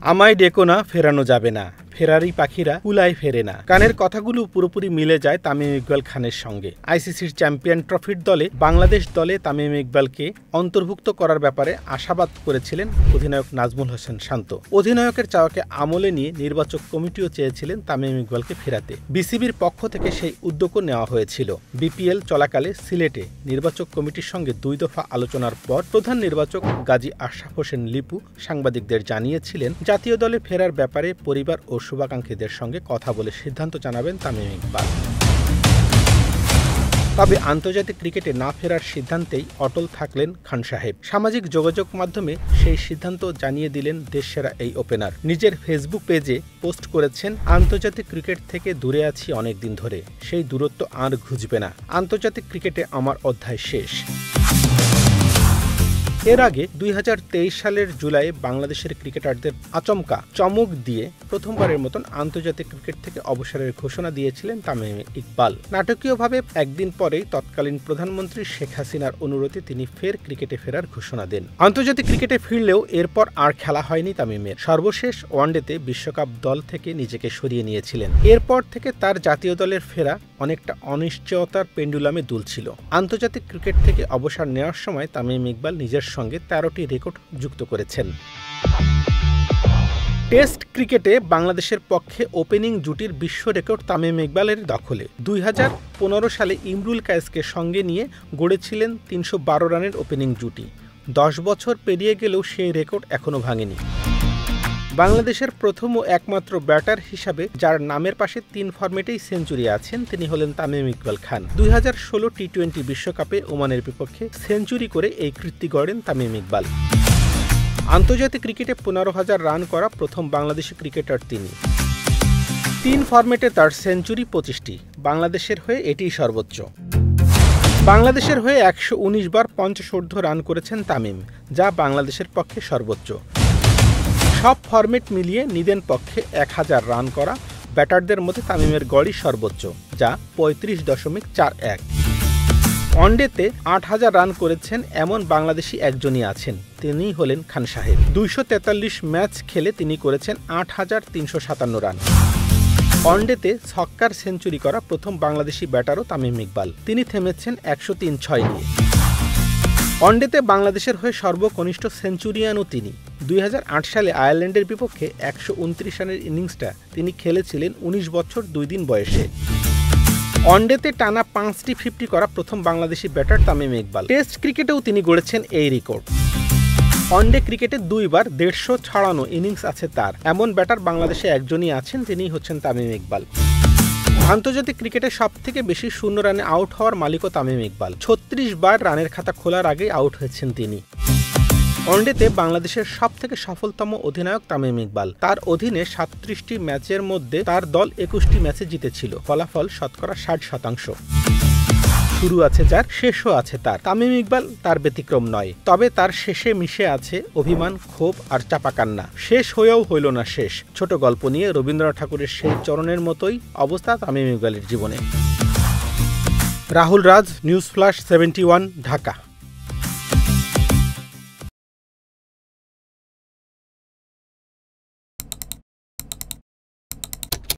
আমায় ডেকো না, ফেরানো যাবে না, ফেরারি পাখিরা কুলায় ফেরে না। কানের কথাগুলো পুরোপুরি মিলে যায় তামিম ইকবাল খানের সঙ্গে। আইসিসির চ্যাম্পিয়ন ট্রফির দলে বাংলাদেশ দলে তামিম ইকবালকে অন্তর্ভুক্ত করার ব্যাপারে আশাবাদ করেছিলেন অধিনায়ক নাজমুল হোসেন শান্ত। অধিনায়কের চাওয়াকে আমলে নিয়ে নির্বাচক কমিটিও চেয়েছিলেন তামিম ইকবালকে ফেরাতে। বিসিবির পক্ষ থেকে সেই উদ্যোগও নেওয়া হয়েছিল। বিপিএল চলাকালে সিলেটে নির্বাচক কমিটির সঙ্গে 2 দফা আলোচনার পর প্রধান নির্বাচক গাজী আশরাফ হোসেন লিপু সাংবাদিকদের জানিয়েছিলেন জাতীয় দলে ফেরার ব্যাপারে পরিবার ও শুভাকাঙ্ক্ষীদের সঙ্গে কথা বলে সিদ্ধান্ত জানাবেন তামিম ইকবাল। তবে আন্তর্জাতিক ক্রিকেটে না ফেরার সিদ্ধান্তেই অটল থাকলেন খান সাহেব। সামাজিক যোগাযোগ মাধ্যমে সেই সিদ্ধান্ত জানিয়ে দিলেন দেশসেরা এই ওপেনার। নিজের ফেসবুক পেজে পোস্ট করেছেন, আন্তর্জাতিক ক্রিকেট থেকে দূরে আছি অনেক দিন ধরে, সেই দূরত্ব আর ঘুচবে না। আন্তর্জাতিক ক্রিকেটে আমার অধ্যায় শেষ। এর আগে 2023 সালের জুলাইয়ে বাংলাদেশের ক্রিকেটারদের আচমকা চমক দিয়ে প্রথমবারের মতন আন্তর্জাতিক ক্রিকেট থেকে অবসরের ঘোষণা দিয়েছিলেন তামিম ইকবাল। নাটকীয়ভাবে একদিন পরেই তৎকালীন প্রধানমন্ত্রী শেখ হাসিনার অনুরোধে তিনি ফের ক্রিকেটে ফেরার ঘোষণা দেন। আন্তর্জাতিক ক্রিকেটে ফিরলেও এরপর আর খেলা হয়নি তামিমের। সর্বশেষ ওয়ানডেতে বিশ্বকাপ দল থেকে নিজেকে সরিয়ে নিয়েছিলেন। এরপর থেকে তার জাতীয় দলের ফেরা অনেকটা অনিশ্চয়তার পেন্ডুলামে দুলছিল। আন্তর্জাতিক ক্রিকেট থেকে অবসর নেওয়ার সময় তামিম ইকবাল নিজের সঙ্গে 13টি রেকর্ড যুক্ত করেছেন। টেস্ট ক্রিকেটে বাংলাদেশের পক্ষে ওপেনিং জুটির বিশ্ব রেকর্ড তামিম ইকবালের দখলে। 2015 সালে ইমরুল কায়েসকে সঙ্গে নিয়ে গড়েছিলেন 312 রানের ওপেনিং জুটি। 10 বছর পেরিয়ে গেলেও সেই রেকর্ড এখনও ভাঙেনি। বাংলাদেশের প্রথম ও একমাত্র ব্যাটার হিসাবে যার নামের পাশে 3 ফরম্যাটেই সেঞ্চুরি আছেন তিনি হলেন তামিম ইকবাল খান। 2016 টি-20 বিশ্বকাপে ওমানের বিপক্ষে সেঞ্চুরি করে এই কীর্তি গড়েন তামিম ইকবাল। আন্তর্জাতিক ক্রিকেটে 15,000 রান করা প্রথম বাংলাদেশি ক্রিকেটার তিনি। 3 ফরম্যাটে তার সেঞ্চুরি 25টি। বাংলাদেশের হয়ে এটিই সর্বোচ্চ। বাংলাদেশের হয়ে 119 বার 50 রান করেছেন তামিম, যা বাংলাদেশের পক্ষে সর্বোচ্চ। সব ফরম্যাট মিলিয়ে নিদেন পক্ষে 1000 রান করা ব্যাটারদের মধ্যে তামিমের গড়ই সর্বোচ্চ, যা 35.41। ওয়ানডেতে 8000 রান করেছেন এমন বাংলাদেশি একজনই আছেন, তিনিই হলেন খান সাহেব। 243 ম্যাচ খেলে তিনি করেছেন 8357 রান। ওয়ানডেতে ছক্কার সেঞ্চুরি করা প্রথম বাংলাদেশি ব্যাটারও তামিম ইকবাল। তিনি থেমেছেন 103-6 নিয়ে। ওয়ানডেতে বাংলাদেশের হয়ে সর্বকনিষ্ঠ সেঞ্চুরিয়ানও তিনি। 2008 সালে আয়ারল্যান্ডের বিপক্ষে 129 রানের ইনিংসটা তিনি খেলেছিলেন 19 বছর 2 দিন বয়সে। ওয়ানডেতে টানা 5টি 50 করা প্রথম বাংলাদেশি ব্যাটার তামিম ইকবাল। টেস্ট ক্রিকেটেও তিনি গড়েছেন এই রেকর্ড। ওয়ানডে ক্রিকেটে 2 বার 150 ছাড়ানো ইনিংস আছে তার, এমন ব্যাটার বাংলাদেশে একজনই আছেন, তিনিই হচ্ছেন তামিম ইকবাল। আন্তর্জাতিক ক্রিকেটে সবথেকে বেশি 0 রানে আউট হওয়ার মালিকও তামিম ইকবাল। 36 বার রানের খাতা খোলার আগেই আউট হয়েছেন তিনি। ওয়ানডেতে বাংলাদেশের সবথেকে সফলতম অধিনায়ক তামিম ইকবাল। তার অধীনে 37টি ম্যাচের মধ্যে তার দল 21টি ম্যাচে জিতেছিল। ফলাফল শতকরা 60%। শুরু আছে যার, শেষও আছে তার। তামিম ইকবাল তার ব্যতিক্রম নয়, তবে তার শেষে মিশে আছে অভিমান, ক্ষোভ আর চাপাকান্না। শেষ হয়েও হইল না শেষ, ছোট গল্প নিয়ে রবীন্দ্রনাথ ঠাকুরের সেই চরণের মতোই অবস্থা তামিম ইকবালের জীবনে। রাহুল রাজ, নিউজ ফ্ল্যাশ 71, ঢাকা।